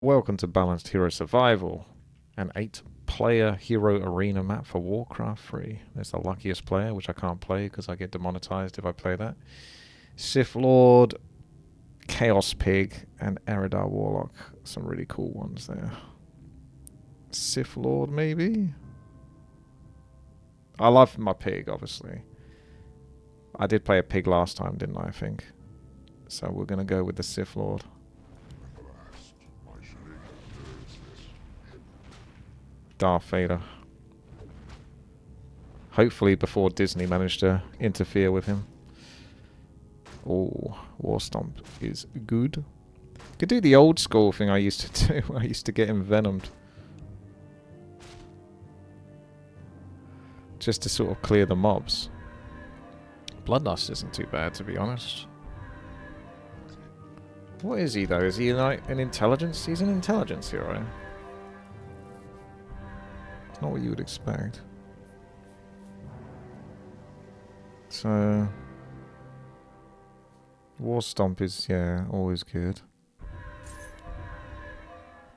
Welcome to Balanced Hero Survival, an 8-player hero arena map for Warcraft 3. There's the luckiest player, which I can't play because I get demonetized if I play that. Sith Lord, Chaos Pig, and Eridar Warlock. Some really cool ones there. Sith Lord, maybe? I love my pig, obviously. I did play a pig last time, didn't I think? So we're going to go with the Sith Lord. Darth Vader. Hopefully before Disney managed to interfere with him. Oh, War Stomp is good. Could do the old school thing I used to do. I used to get envenomed. Just to sort of clear the mobs. Bloodlust isn't too bad, to be honest. What is he, though? Is he like an intelligence? He's an intelligence hero. Not what you would expect. So War Stomp is, yeah, always good.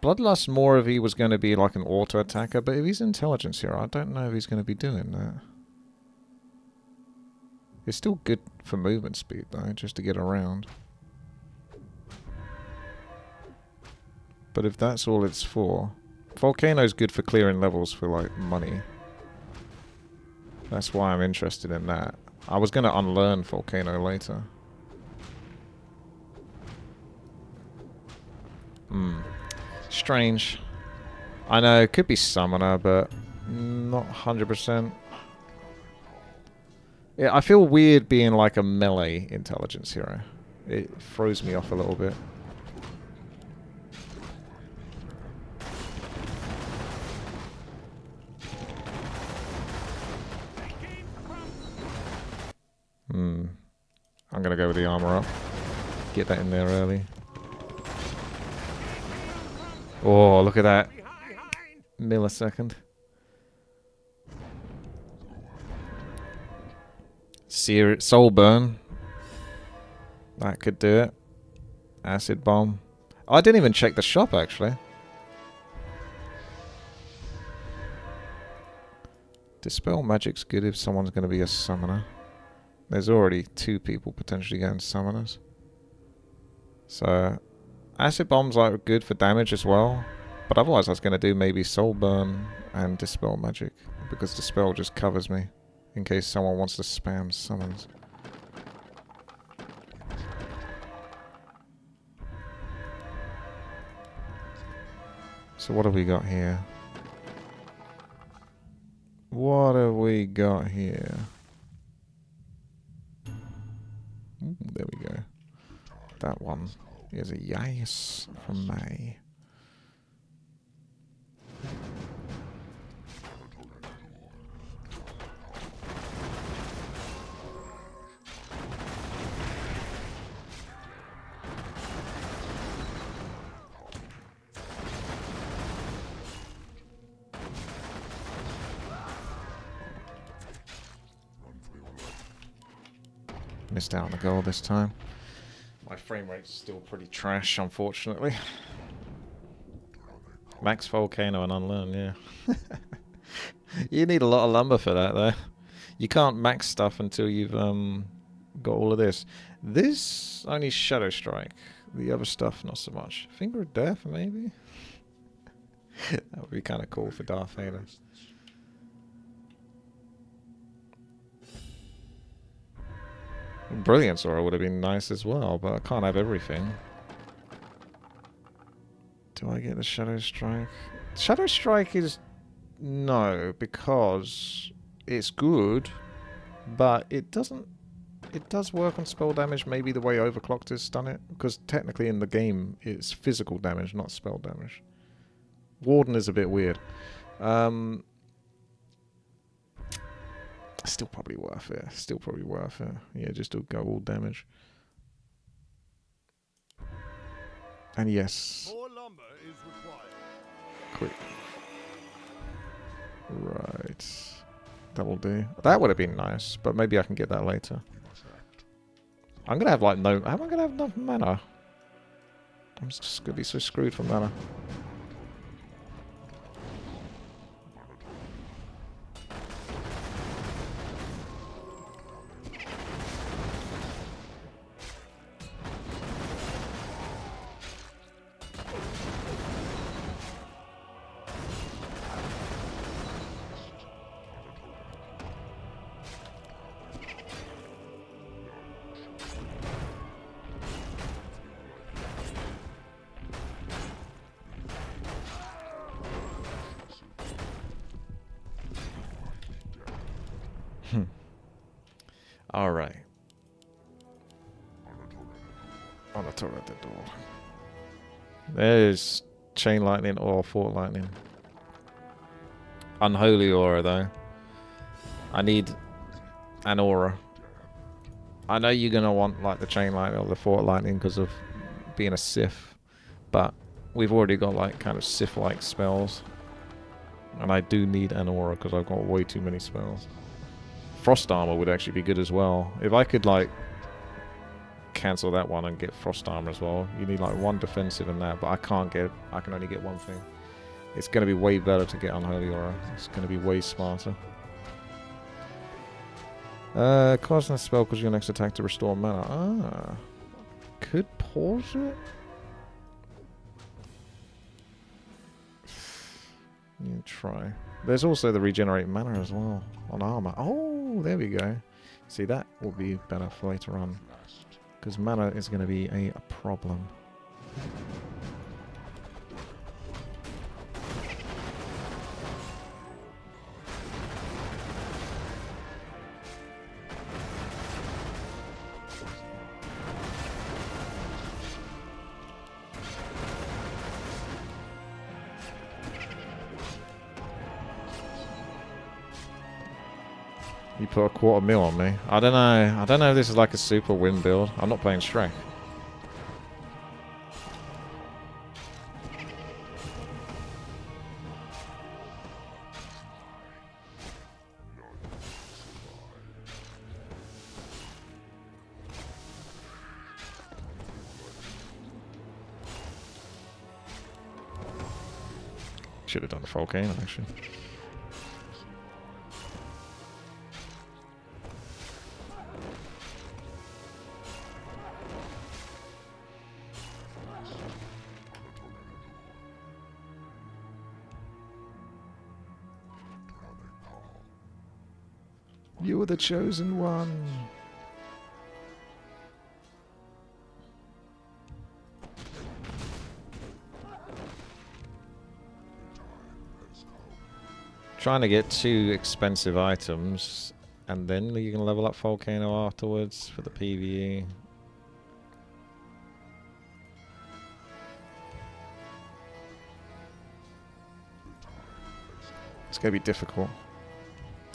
Bloodlust more if he was going to be like an auto attacker, but if he's intelligence here, I don't know if he's going to be doing that. It's still good for movement speed though, just to get around. But if that's all it's for, Volcano's good for clearing levels for like money. That's why I'm interested in that. I was going to unlearn Volcano later. Strange. I know, it could be Summoner, but not 100%. Yeah, I feel weird being like a melee intelligence hero. It throws me off a little bit. I'm gonna go with the armor up. Get that in there early. Oh, look at that. Millisecond. Soul Burn. That could do it. Acid Bomb. Oh, I didn't even check the shop, actually. Dispel Magic's good if someone's going to be a summoner. There's already 2 people potentially going summoners. So, Acid Bombs are good for damage as well. But otherwise I was going to do maybe Soul Burn and Dispel Magic. Because Dispel just covers me. In case someone wants to spam summons. So what have we got here? What have we got here? Ooh, there we go. That one is a yes from May. Missed out on the goal this time. My frame rate's still pretty trash, unfortunately. Max Volcano and Unlearn, yeah. You need a lot of lumber for that, though. You can't max stuff until you've got all of this. This only Shadow Strike. The other stuff, not so much. Finger of Death, maybe? That would be kind of cool for Darth Vader. Brilliance Aura would have been nice as well, but I can't have everything. Do I get the Shadow Strike? Shadow Strike is... no, because it's good, but it doesn't... it does work on spell damage, maybe the way Overclocked has done it, because technically in the game it's physical damage, not spell damage. Warden is a bit weird. Still probably worth it. Still probably worth it. Yeah, just to go all damage. And yes. More lumber is required. Quick. Right. That will do. That would have been nice, but maybe I can get that later. I'm gonna have like no... am I gonna have enough mana? I'm just gonna be so screwed from mana. Alright. On the turret at the door. There's Chain Lightning or Fort Lightning. Unholy Aura, though. I need an Aura. I know you're going to want like the Chain Lightning or the Fort Lightning because of being a Sith. But we've already got like kind of Sith-like spells. And I do need an Aura because I've got way too many spells. Frost Armor would actually be good as well. If I could like cancel that one and get Frost Armor as well. You need like one defensive and that, but I can only get one thing. It's going to be way better to get Unholy Aura. It's going to be way smarter. Casting a spell causes your next attack to restore mana. Ah. Could pause it? You try. There's also the regenerate mana as well on armor. Oh, there we go. See, that will be better for later on. Because mana is going to be a problem. You put a $250,000 on me. I don't know. I don't know if this is like a super win build. I'm not playing Shrek. Should have done the volcano actually. You were the chosen one. Trying to get 2 expensive items, and then you can level up Volcano afterwards for the PvE. It's going to be difficult.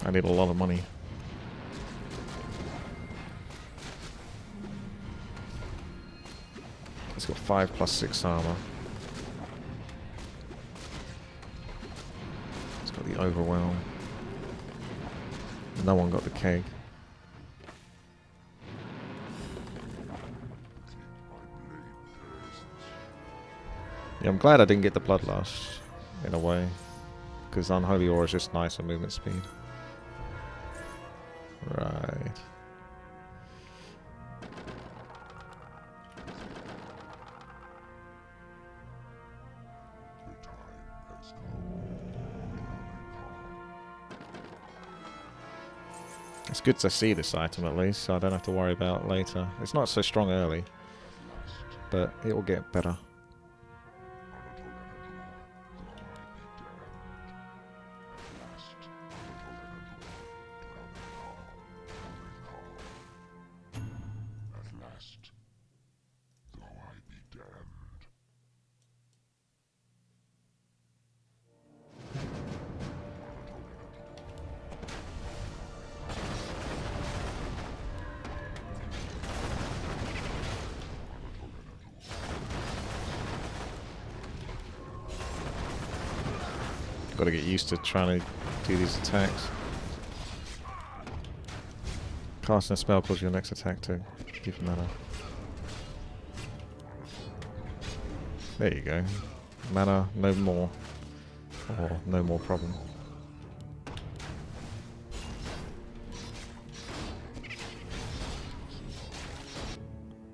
I need a lot of money. It's got 5+6 armor. It's got the overwhelm. No one got the keg. Yeah, I'm glad I didn't get the Bloodlust, in a way. Because Unholy Aura is just nicer movement speed. Right. It's good to see this item at least, so I don't have to worry about it later. It's not so strong early, but it will get better. Got to get used to trying to do these attacks. Casting a spell causes your next attack to give mana. There you go. Mana, no more. Or no more problem.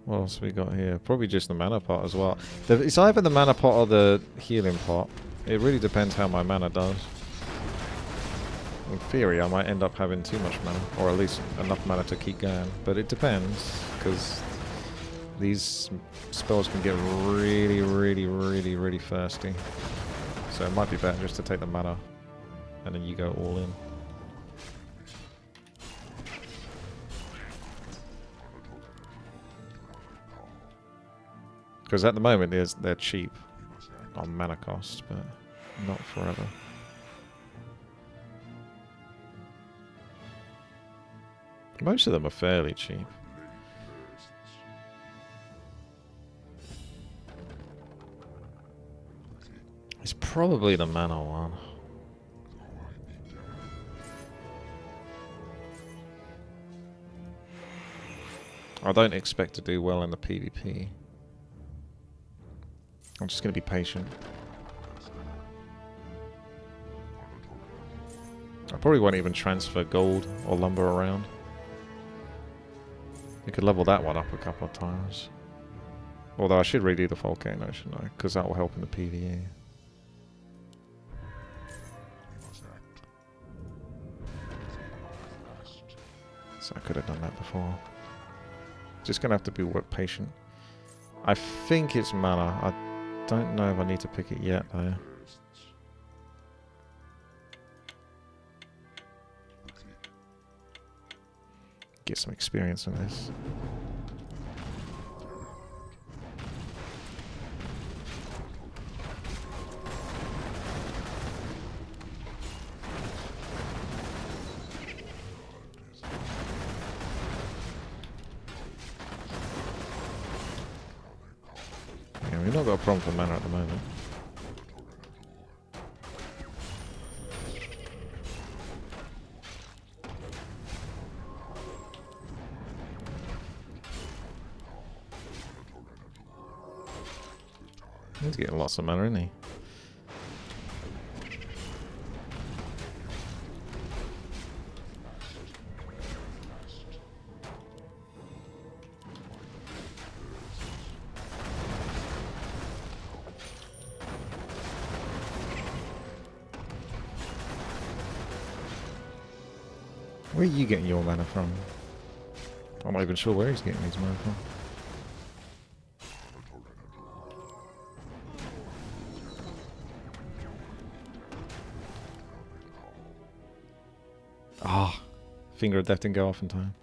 What else we got here? Probably just the mana pot as well. It's either the mana pot or the healing pot. It really depends how my mana does. In theory, I might end up having too much mana, or at least enough mana to keep going. But it depends, because these spells can get really, really, really, really thirsty. So it might be better just to take the mana, and then you go all in. Because at the moment they're cheap on mana cost, but not forever. Most of them are fairly cheap. It's probably the mana one. I don't expect to do well in the PvP. I'm just going to be patient. I probably won't even transfer gold or lumber around. You could level that one up a couple of times. Although I should redo the volcano, shouldn't I? Because that will help in the PvE. So I could have done that before. Just going to have to be patient. I think it's mana. I don't know if I need to pick it yet, though. Get some experience on this. Yeah, we've not got a problem for mana at the moment. He's getting lots of mana, isn't he? Where are you getting your mana from? I'm not even sure where he's getting his mana from. Ah, Finger of Death didn't go off in time.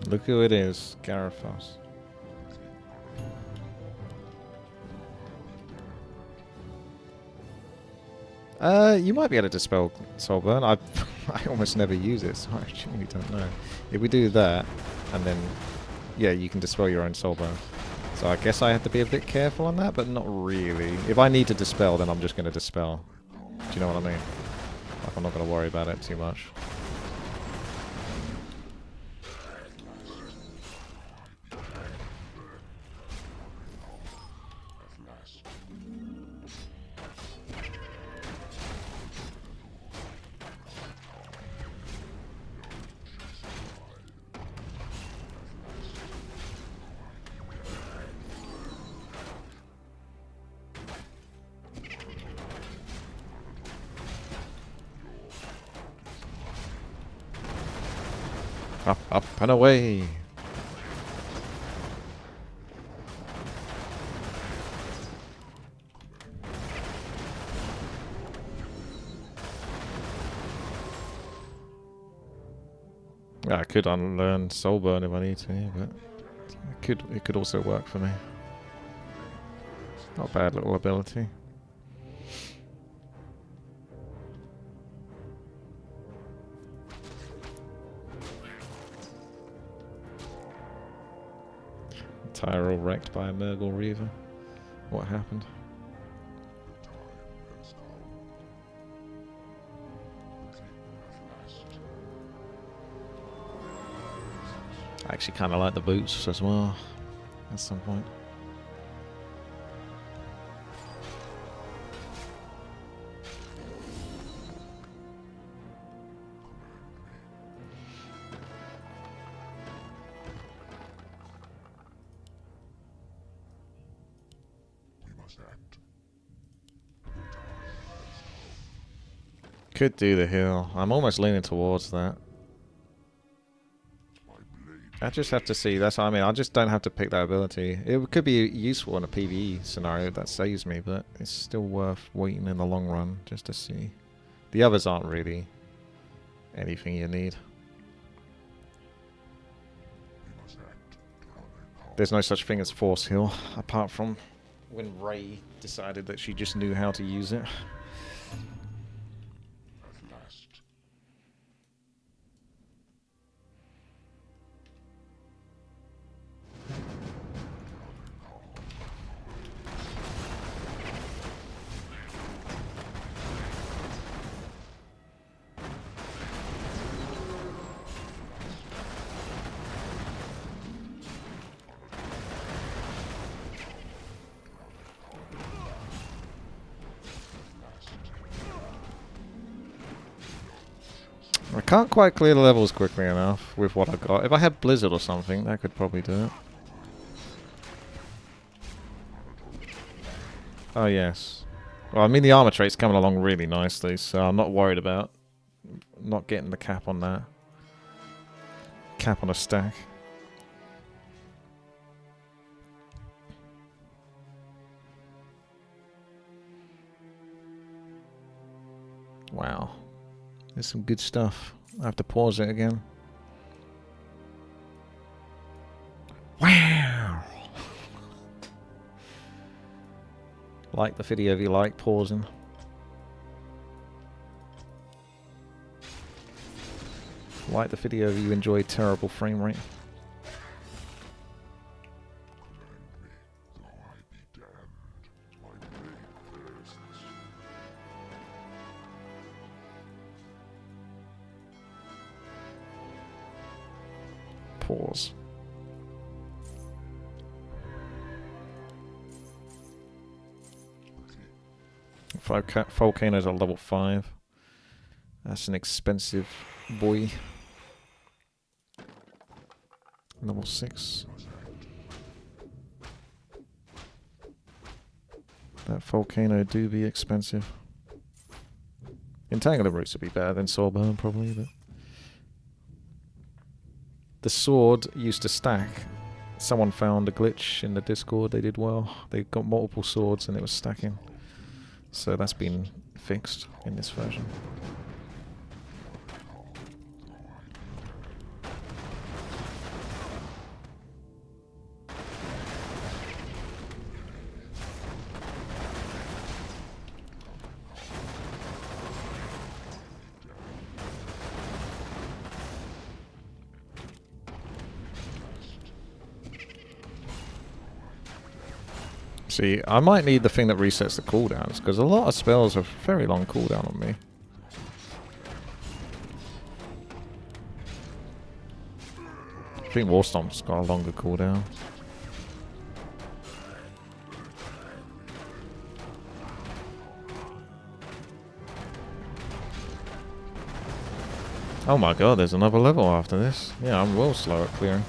Look who it is, Garifos. You might be able to dispel Soulburn. I almost never use it, so I actually don't know. If we do that, and then, yeah, you can dispel your own Soulburn. So I guess I have to be a bit careful on that, but not really. If I need to dispel, then I'm just going to dispel. Do you know what I mean? Like, I'm not going to worry about it too much. Up, up, and away! Yeah, I could unlearn Soulburn if I need to, but it could also work for me. Not a bad little ability. Tyrell wrecked by a Murgle Reaver. What happened? I actually kind of like the boots as well at some point. Could do the hill. I'm almost leaning towards that. I just have to see. That's what I mean. I just don't have to pick that ability. It could be useful in a PvE scenario that saves me, but it's still worth waiting in the long run just to see. The others aren't really anything you need. There's no such thing as Force Heal, apart from when Rey decided that she just knew how to use it. I can't quite clear the levels quickly enough with what I've got. If I had Blizzard or something, that could probably do it. Oh, yes. Well, I mean, the armor trait's coming along really nicely, so I'm not worried about not getting the cap on that. Cap on a stack. Wow. There's some good stuff. I have to pause it again. Wow! Like the video if you like pausing. Like the video if you enjoy terrible frame rate. Pause. Volcano's at level 5. That's an expensive boy. Level 6. That volcano do be expensive. Entangler roots would be better than Soulburn probably, but the sword used to stack. Someone found a glitch in the Discord, they did well. They got multiple swords and it was stacking. So that's been fixed in this version. See, I might need the thing that resets the cooldowns, because a lot of spells have very long cooldown on me. I think Warstomp's got a longer cooldown. Oh my god, there's another level after this. Yeah, I'm real slow at clearing.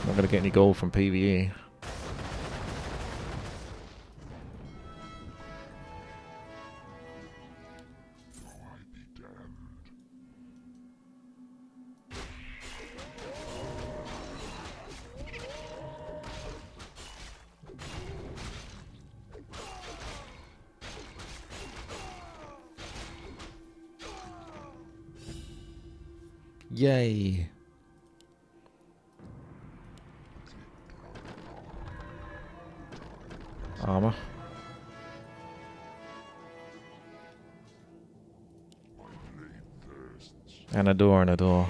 Not gonna get any gold from PvE. Yay. Armor. And a door and a door.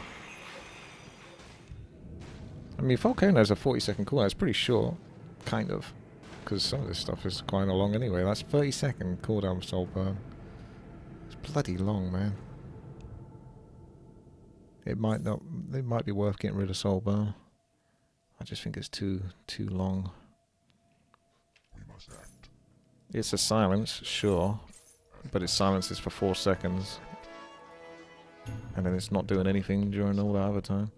mean, Volcano's a 40-second cooldown. It's pretty short, kind of, because some of this stuff is quite long anyway. That's 30-second cooldown for Soul Burn. It's bloody long, man. It might not. It might be worth getting rid of Soul Burn. I just think it's too long. It's a silence, sure, but its silence is for 4 seconds, and then it's not doing anything during all that other time.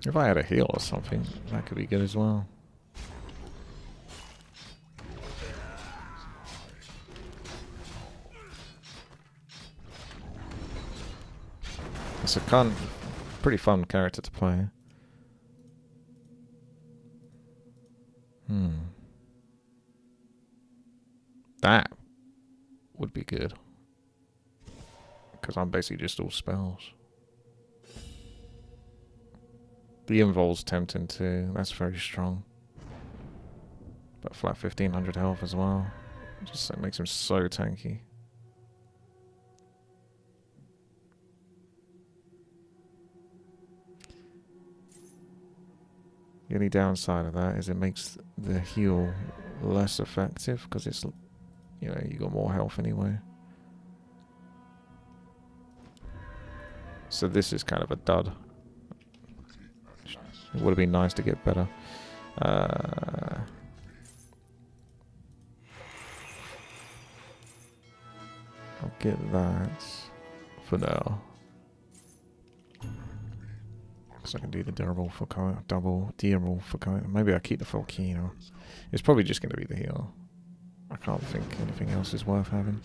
If I had a heal or something, that could be good as well. It's a pretty fun character to play. That would be good. Because I'm basically just all spells. The Invol's tempting too. That's very strong. But flat 1500 health as well. Just it makes him so tanky. The only downside of that is it makes the heal less effective because it's, you know, you got more health anyway. So this is kind of a dud. It would have been nice to get better. I'll get that for now. So I can do the double for coin. Maybe I'll keep the volcano. It's probably just going to be the heal. I can't think anything else is worth having.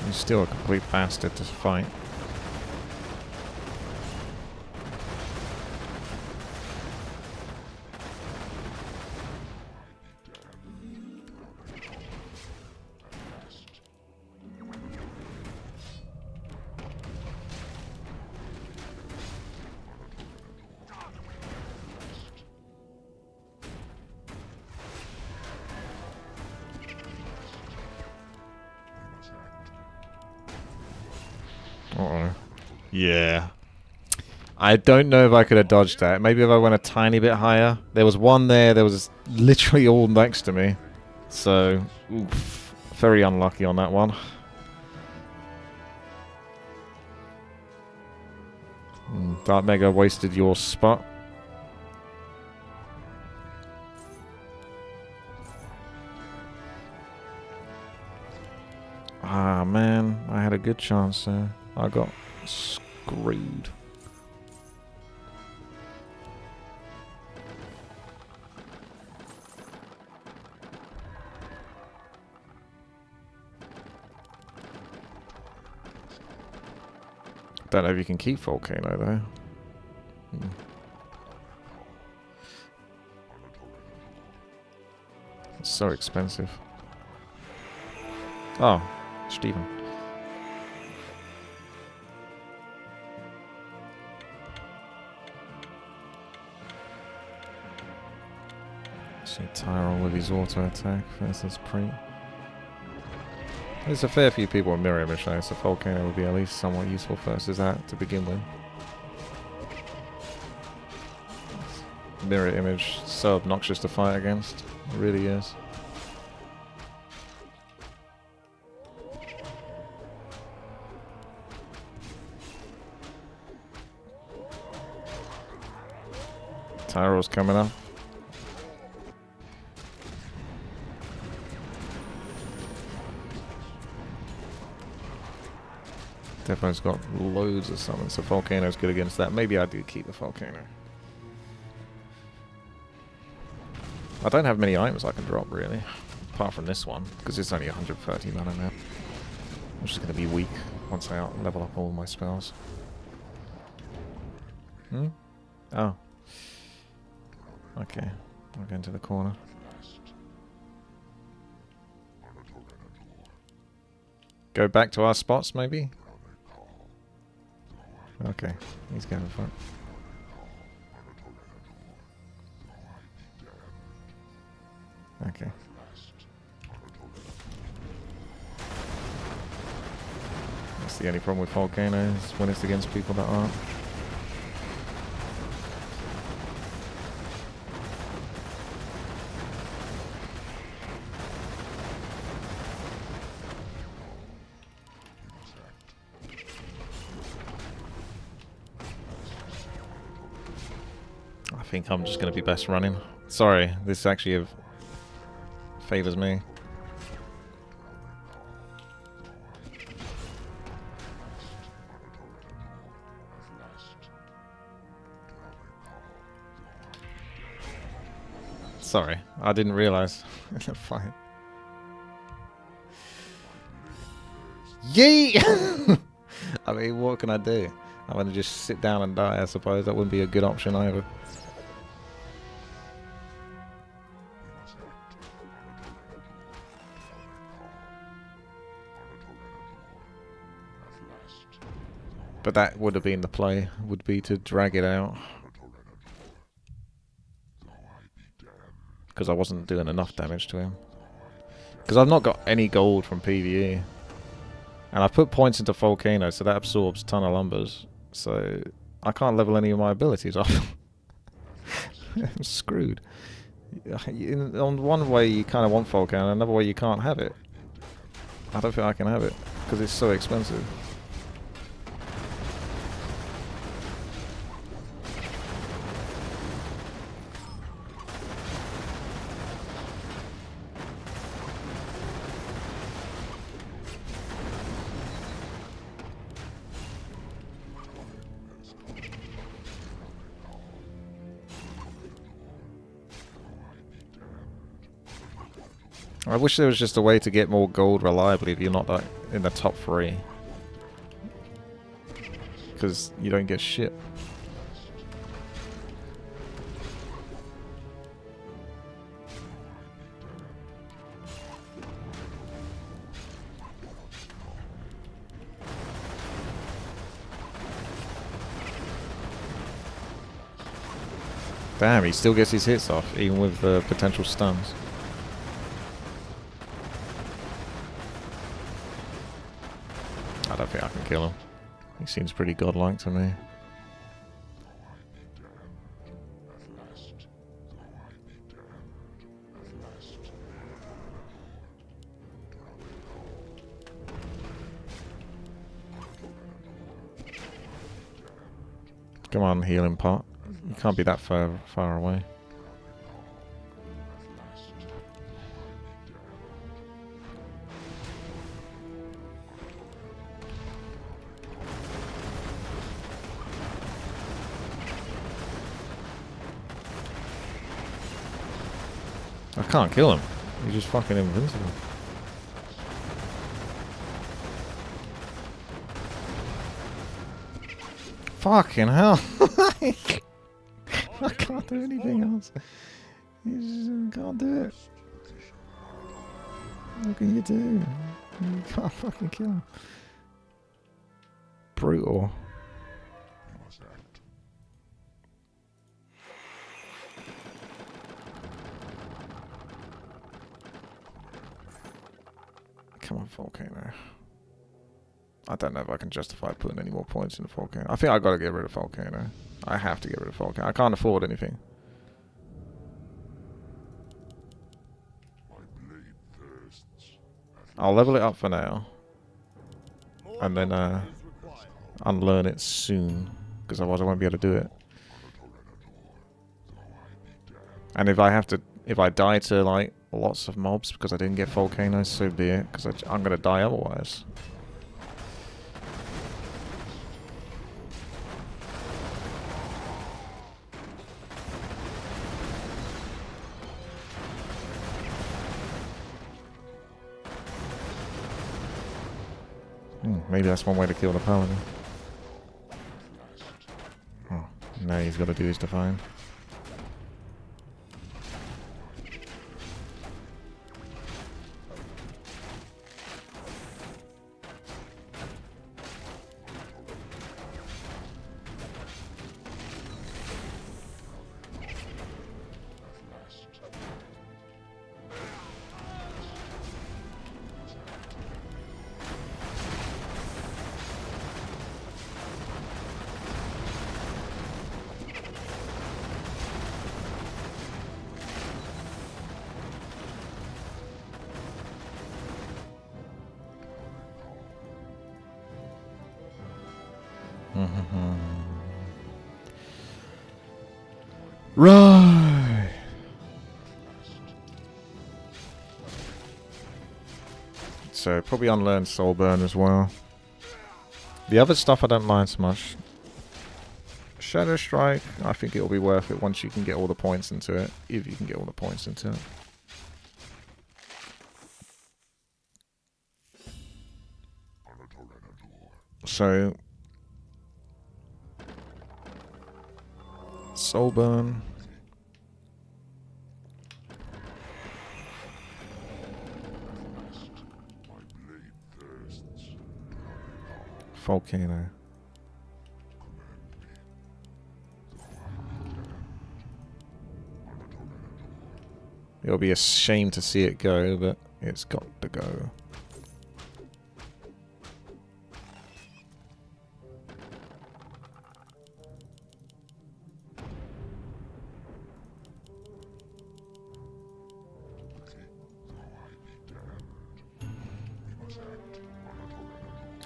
He's still a complete bastard to fight. Uh-oh. Yeah. I don't know if I could have dodged that. Maybe if I went a tiny bit higher. There was one there that was literally all next to me. So, oof, very unlucky on that one. Dark Mega wasted your spot. Ah, man. I had a good chance there. I got screwed. Don't know if you can keep Volcano though. It's so expensive. Oh, Stephen. See Tyrell with his auto attack versus Pre. There's a fair few people with mirror image though, so Volcano would be at least somewhat useful versus that to begin with. Mirror image, so obnoxious to fight against. It really is. Tyrell's coming up. Definitely's got loads of summons, so Volcano's good against that. Maybe I do keep the Volcano. I don't have many items I can drop, really. Apart from this one, because it's only 130 mana now. I'm just going to be weak once I level up all my spells. Hmm? Oh. Okay. I'll go into the corner. Go back to our spots, maybe? Okay. He's going for it. Okay. That's the only problem with Volcano, is when it's against people that aren't. I think I'm just going to be best running. Sorry, this actually favors me. Sorry, I didn't realize. Fine. Yay! I mean, what can I do? I'm going to just sit down and die, I suppose. That wouldn't be a good option either. But that would have been the play, would be to drag it out. Because I wasn't doing enough damage to him. Because I've not got any gold from PvE. And I've put points into Volcano, so that absorbs a ton of lumbers. So I can't level any of my abilities off. I'm screwed. On one way you kind of want Volcano, another way you can't have it. I don't think I can have it, because it's so expensive. I wish there was just a way to get more gold reliably if you're not like in the top 3. Because you don't get shit. Damn, he still gets his hits off, even with the potential stuns. I don't think I can kill him. He seems pretty godlike to me. Come on, healing pot. You can't be that far away. I can't kill him. He's just fucking invincible. Fucking hell. I can't do anything else. You just can't do it. What can you do? You can't fucking kill him. Brutal. Come on, Volcano. I don't know if I can justify putting any more points in the Volcano. I think I gotta get rid of Volcano. I have to get rid of Volcano. I can't afford anything. I'll level it up for now. And then unlearn it soon. Because otherwise I won't be able to do it. And if I die to like lots of mobs because I didn't get volcanoes, so be it. Because I'm gonna die otherwise. Maybe that's one way to kill the paladin. Oh, now he's got to do his divine. Right. So probably unlearn Soulburn as well. The other stuff I don't mind so much. Shadow Strike, I think it'll be worth it once you can get all the points into it. If you can get all the points into it. So Soulburn. Volcano. It'll be a shame to see it go, but it's got to go.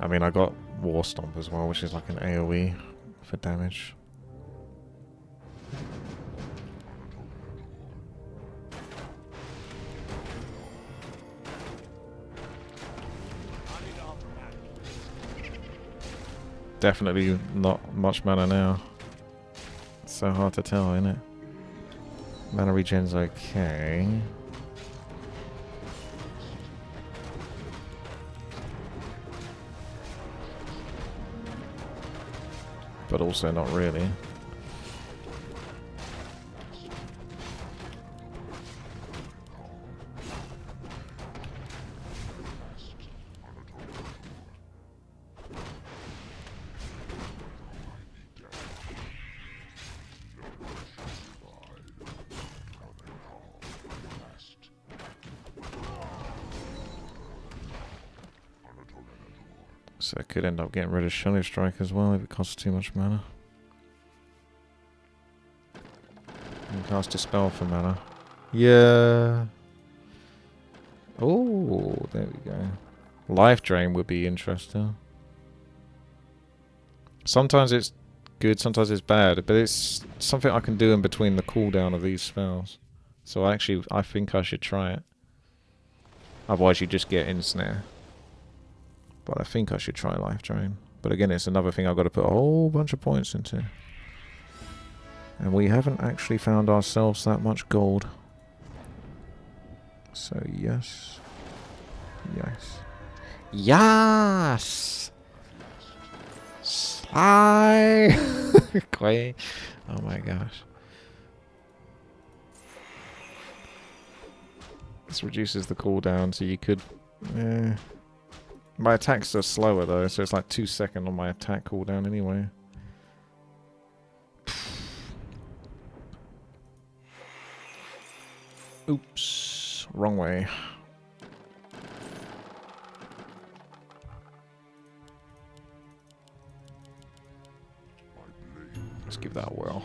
I mean, I got War Stomp as well, which is like an AoE for damage. Definitely not much mana now. It's so hard to tell, isn't it? Mana regen's okay. But also not really. So I could end up getting rid of Shadow Strike as well if it costs too much mana. And cast a spell for mana. Yeah. Oh, there we go. Life Drain would be interesting. Sometimes it's good, sometimes it's bad, but it's something I can do in between the cooldown of these spells. So I think I should try it. Otherwise you just get Ensnare. But I think I should try Life Drain. But again, it's another thing I've got to put a whole bunch of points into. And we haven't actually found ourselves that much gold. So yes. Yes. Yes! Sly! Quay. Oh my gosh. This reduces the cooldown, so you could... My attacks are slower though, so it's like 2 seconds on my attack cooldown anyway. Oops. Wrong way. give that a whirl.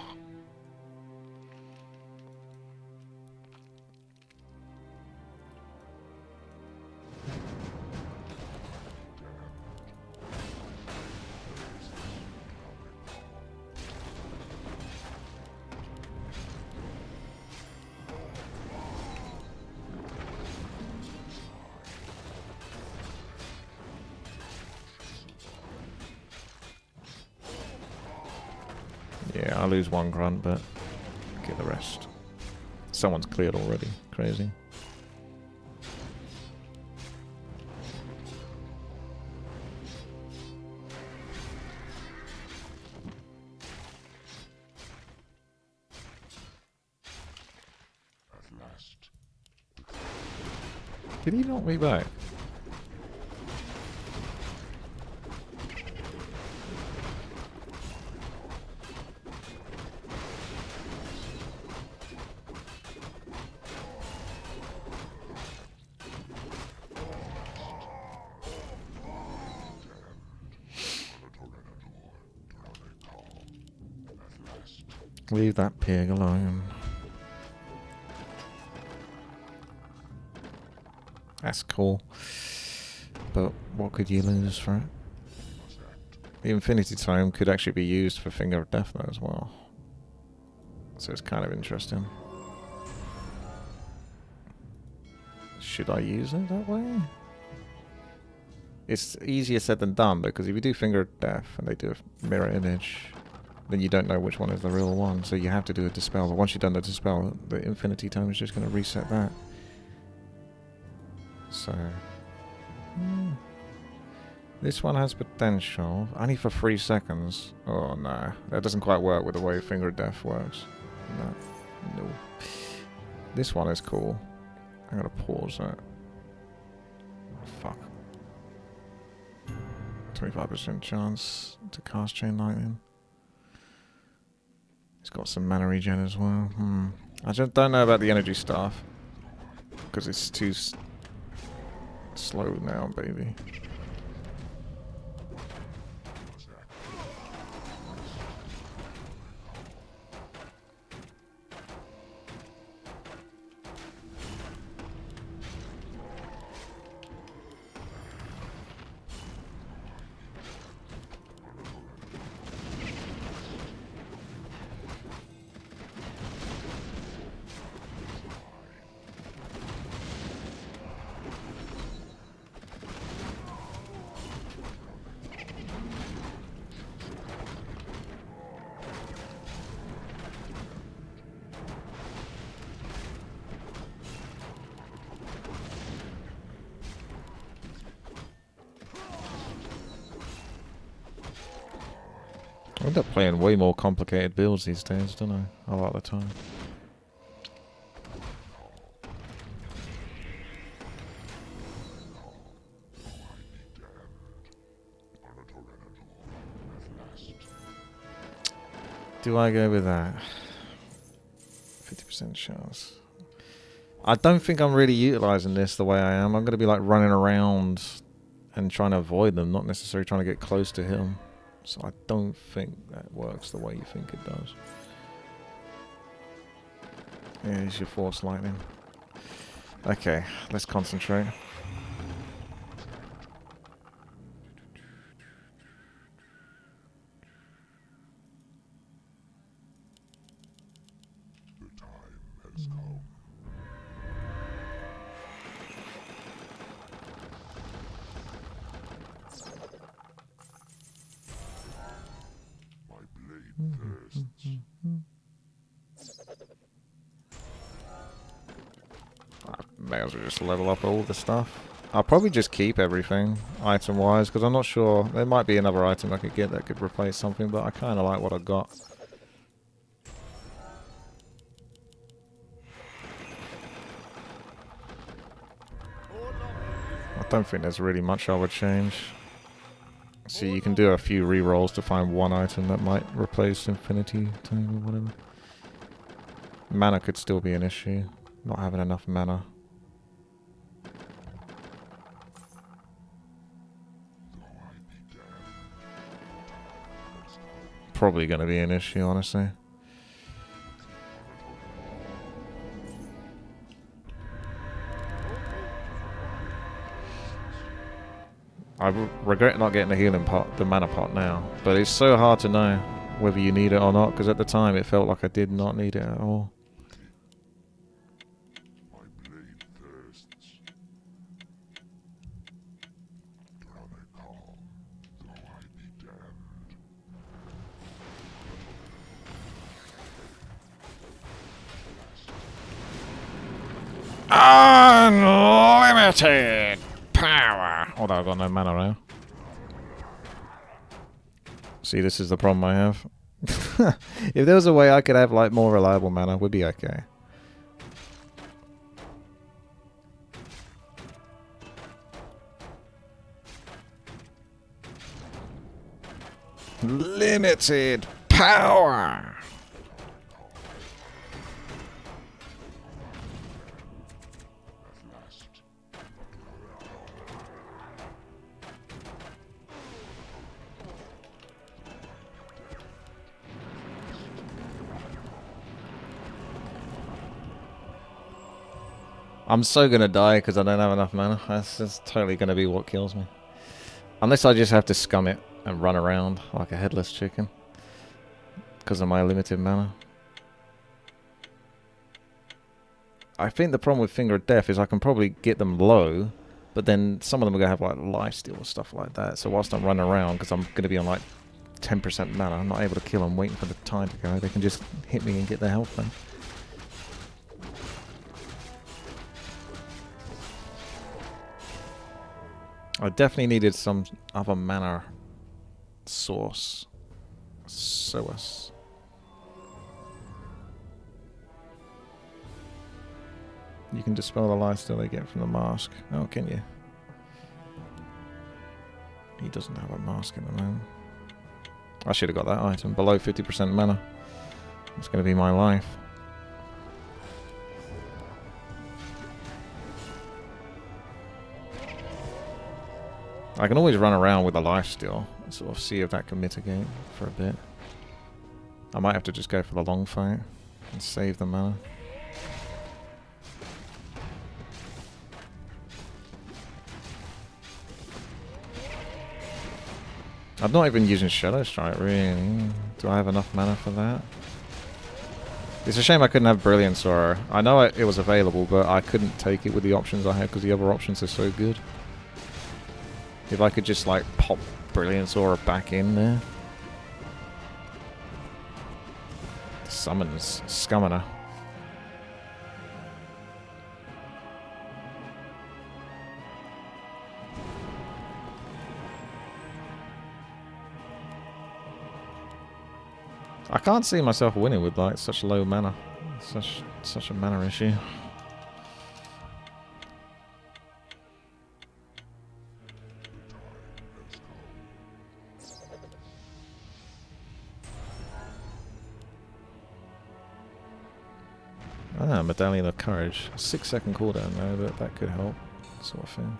Yeah, I lose one grunt, but get the rest. Someone's cleared already. Crazy. At last. Did he knock me back? Leave that pig alone. That's cool. But what could you lose for it? The Infinity Tome could actually be used for Finger of Death though as well. So it's kind of interesting. Should I use it that way? It's easier said than done, because if you do Finger of Death and they do a mirror image, then you don't know which one is the real one, so you have to do a Dispel. But once you've done the Dispel, the Infinity Tome is just going to reset that. So... this one has potential. Only for 3 seconds. Oh no, that doesn't quite work with the way Finger of Death works. No. This one is cool. I'm gonna pause that. Fuck. 25% chance to cast Chain Lightning. It's got some mana regen as well. I just don't know about the energy staff, because it's too slow now, baby. I end up playing way more complicated builds these days, don't I? A lot of the time. Do I go with that? 50% chance. I don't think I'm really utilizing this the way I am. I'm going to be like running around and trying to avoid them, not necessarily trying to get close to him. So I don't think that works the way you think it does. Here's your Force Lightning. Okay, let's concentrate. The time has come. My blade thirsts. I may as well just level up all the stuff. I'll probably just keep everything, item-wise, because I'm not sure. There might be another item I could get that could replace something, but I kind of like what I got. I don't think there's really much I would change. See, you can do a few re-rolls to find one item that might replace Infinity Tome or whatever. Mana could still be an issue. Not having enough mana. probably going to be an issue, honestly. I regret not getting the healing pot, the mana pot now, but it's so hard to know whether you need it or not, because at the time it felt like I did not need it at all. My blade thirsts. Chronicle, though I be damned. Unlimited power! Although I've got no mana now. See, this is the problem I have. If there was a way I could have like more reliable mana, we'd be okay. Limited power! I'm so gonna die because I don't have enough mana. That's totally gonna be what kills me. Unless I just have to scum it and run around like a headless chicken. Because of my limited mana. I think the problem with Finger of Death is I can probably get them low, but then some of them are going to have like lifesteal or stuff like that. So whilst I'm running around, because I'm going to be on like 10% mana, I'm not able to kill them waiting for the time to go. They can just hit me and get their health then. I definitely needed some other mana source. Source. You can dispel the lifesteal they get from the mask. Oh, can you? He doesn't have a mask at the moment. I should have got that item. Below 50% mana. It's going to be my life. I can always run around with a lifesteal and sort of see if that can mitigate for a bit. I might have to just go for the long fight and save the mana. I'm not even using Shadow Strike, really. Do I have enough mana for that? It's a shame I couldn't have Brilliance Aura. I know it was available, but I couldn't take it with the options I had because the other options are so good. If I could just, like, pop Brilliance Aura back in there. Summons Scummoner. I can't see myself winning with like such low mana. Such a mana issue. Ah, Medallion of Courage. 6-second cooldown though, but that could help. Sort of thing.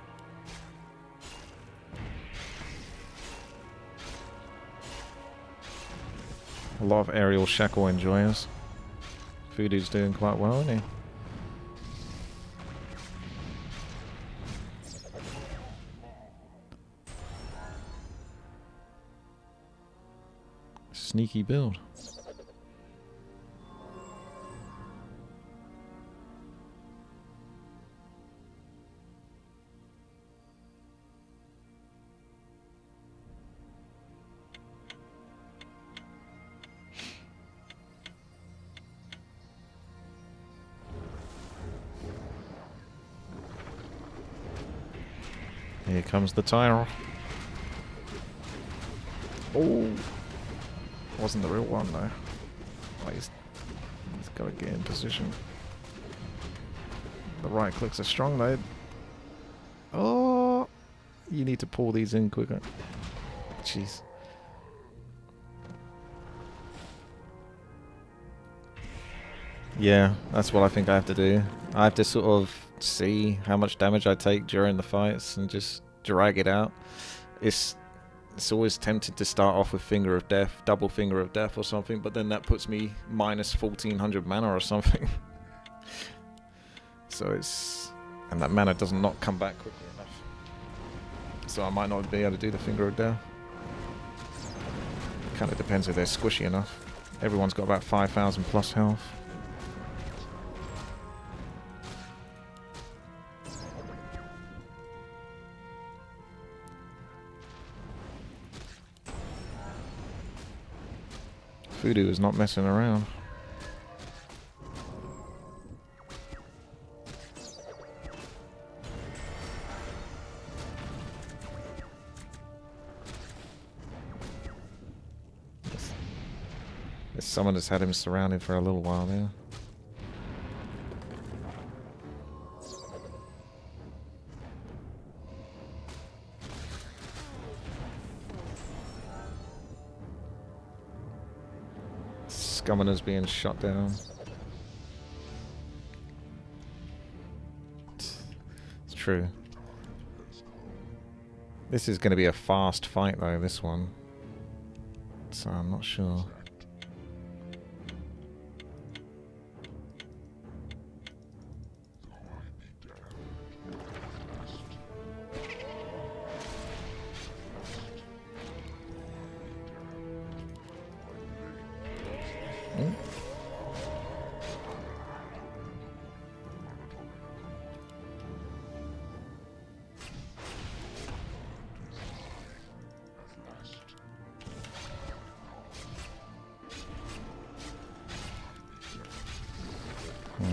A lot of aerial shackle enjoyers. Voodoo's doing quite well, isn't he? Sneaky build. Here comes the tire. Oh, wasn't the real one though. Oh, he's got to get in position. The right clicks are strong though. Oh, you need to pull these in quicker. Jeez. Yeah, that's what I think I have to do. I have to sort of see how much damage I take during the fights and just drag it out. It's it's always tempted to start off with Finger of Death, double Finger of Death or something, but then that puts me minus 1400 mana or something. So it's... and that mana does not come back quickly enough. So I might not be able to do the Finger of Death. Kind of depends if they're squishy enough. Everyone's got about 5,000 plus health. Voodoo is not messing around. This summoner's had him surrounded for a little while now. Summoner's being shot down. It's true. This is going to be a fast fight though, this one. So I'm not sure.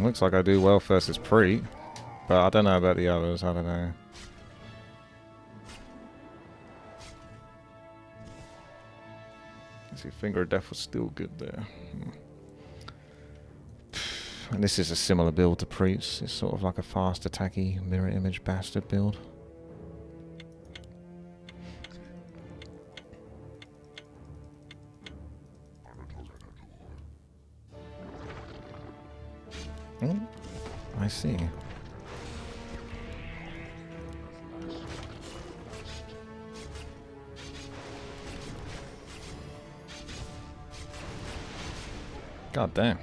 Looks like I do well versus Pre, but I don't know about the others, I don't know. See, Finger of Death was still good there. And this is a similar build to Pre's. It's sort of like a fast attacky mirror image bastard build. I see. God damn.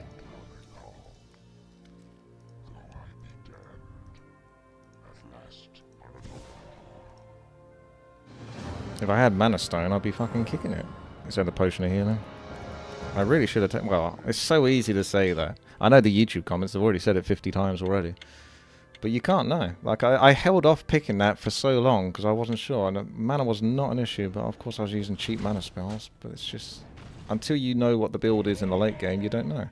If I had Mana Stone, I'd be fucking kicking it. Instead of the Potion of Healing. I really should have taken... well, it's so easy to say that. I know the YouTube comments have already said it 50 times already. But you can't know. Like, I held off picking that for so long because I wasn't sure. And mana was not an issue, but of course I was using cheap mana spells. But it's just... until you know what the build is in the late game, you don't know.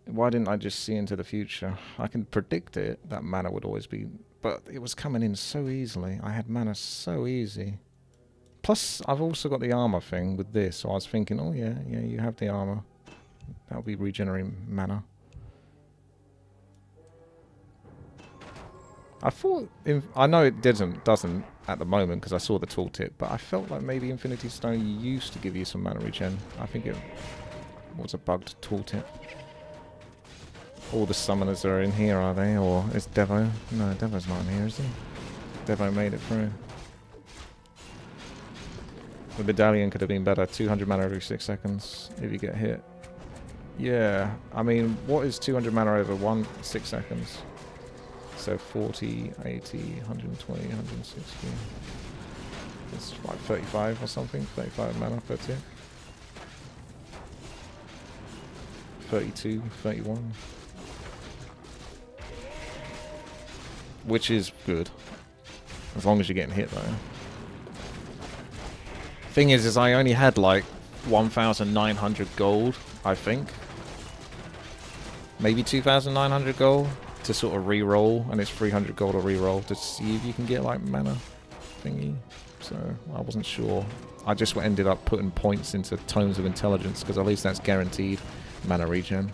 Why didn't I just see into the future? I can predict it, that mana would always be... but it was coming in so easily. I had mana so easy. Plus, I've also got the armor thing with this, so I was thinking, oh yeah, you have the armor. That'll be regenerating mana. I thought... I know it doesn't at the moment, because I saw the tooltip, but I felt like maybe Infinity Stone used to give you some mana regen. I think it was a bugged tooltip. All the summoners are in here, are they? Or is Devo? No, Devo's not in here, is he? Devo made it through. The medallion could have been better. 200 mana every 6 seconds if you get hit. Yeah, I mean, what is 200 mana over 6 seconds? So 40, 80, 120, 160. It's like 35 or something. 35 mana per tick. 32, 31. Which is good. As long as you're getting hit though. Thing is I only had like 1,900 gold, I think. Maybe 2,900 gold to sort of re-roll, and it's 300 gold to re-roll to see if you can get like mana thingy. So I wasn't sure. I just ended up putting points into Tomes of Intelligence because at least that's guaranteed mana regen.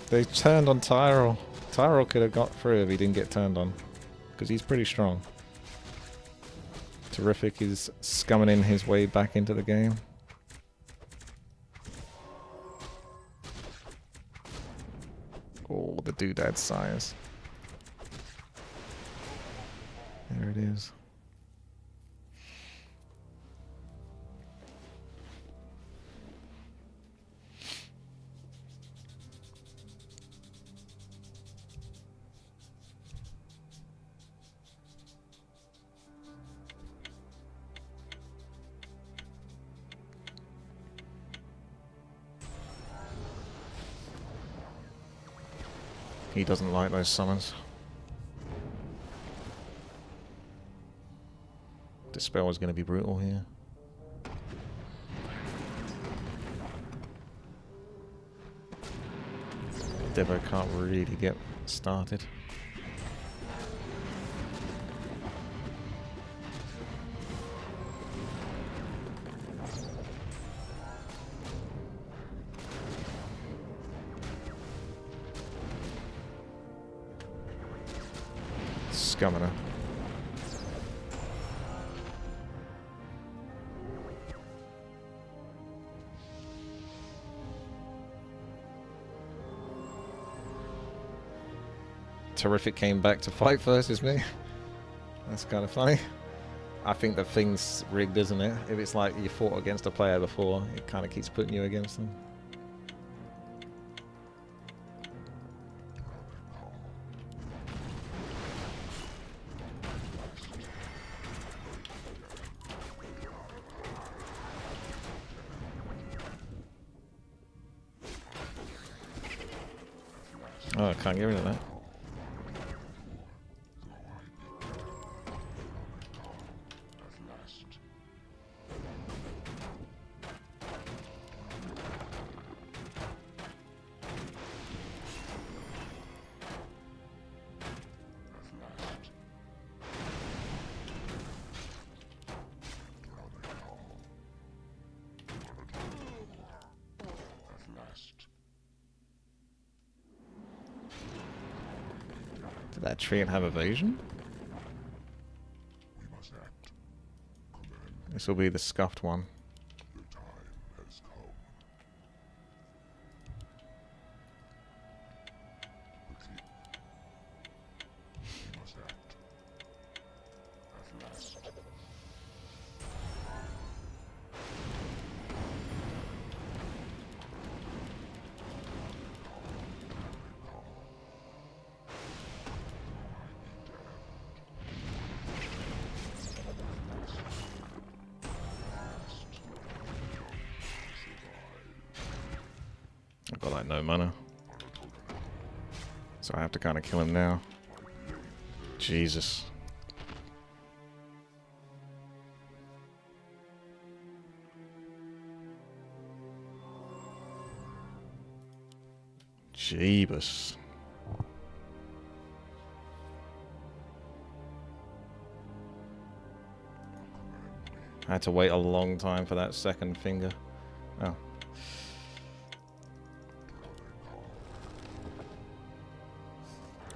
They turned on Tyrell. Tyrell could have got through if he didn't get turned on. Because he's pretty strong. Terrific is scumming in his way back into the game. Oh, the doodad size. There it is. He doesn't like those summons. Dispel is going to be brutal here. Devo can't really get started. Scummoner. Terrific came back to fight versus me. That's kind of funny. I think the thing's rigged, isn't it? If it's like you fought against a player before, it kind of keeps putting you against them. Oh, I can't get rid of that. Did that treant have evasion? We must act. Command. This will be the scuffed one. The time has come. Quickly. We must act. At last. I've got like no mana. So I have to kind of kill him now. Jesus. Jeebus. I had to wait a long time for that second finger. Oh.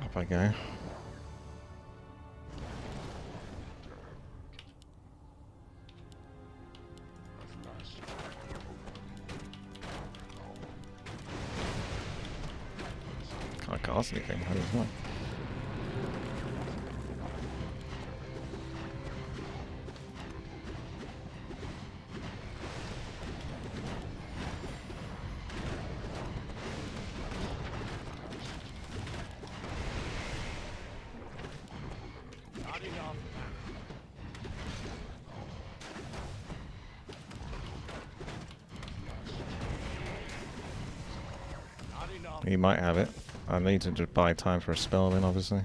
Up I go. Can't cast anything. How does that? He might have it. I need to just buy time for a spell then, obviously.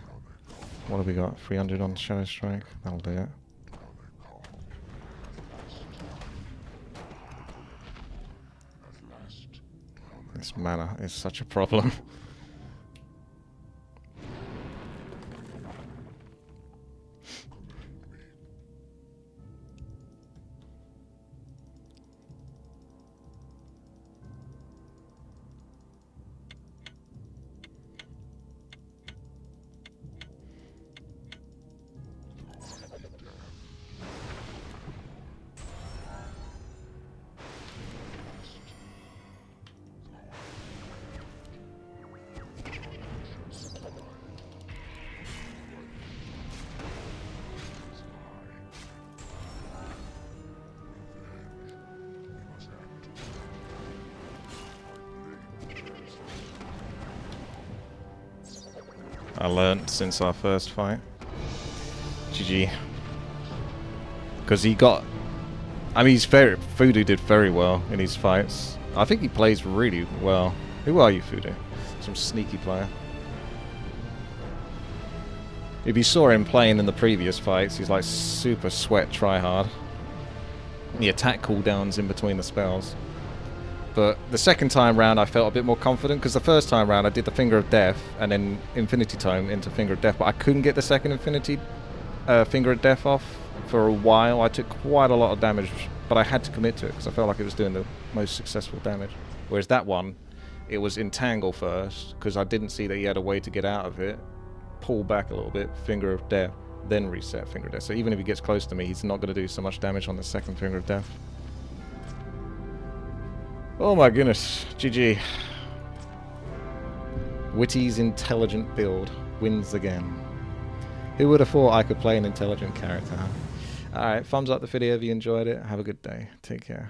What have we got? 300 on Shadow Strike? That'll do it. This mana is such a problem. I learnt since our first fight. GG. Because he got... I mean, Voodoo did very well in his fights. I think he plays really well. Who are you, Voodoo? Some sneaky player. If you saw him playing in the previous fights, he's like super sweat tryhard. The attack cooldowns in between the spells. But the second time round I felt a bit more confident, because the first time round I did the Finger of Death and then Infinity Tome into Finger of Death, but I couldn't get the second Infinity Finger of Death off for a while. I took quite a lot of damage, but I had to commit to it because I felt like it was doing the most successful damage. Whereas that one, it was Entangle first, because I didn't see that he had a way to get out of it. Pull back a little bit, Finger of Death, then reset Finger of Death. So even if he gets close to me, he's not going to do so much damage on the second Finger of Death. Oh my goodness, GG. Witty's intelligent build wins again. Who would have thought I could play an intelligent character? Alright, thumbs up the video if you enjoyed it. Have a good day. Take care.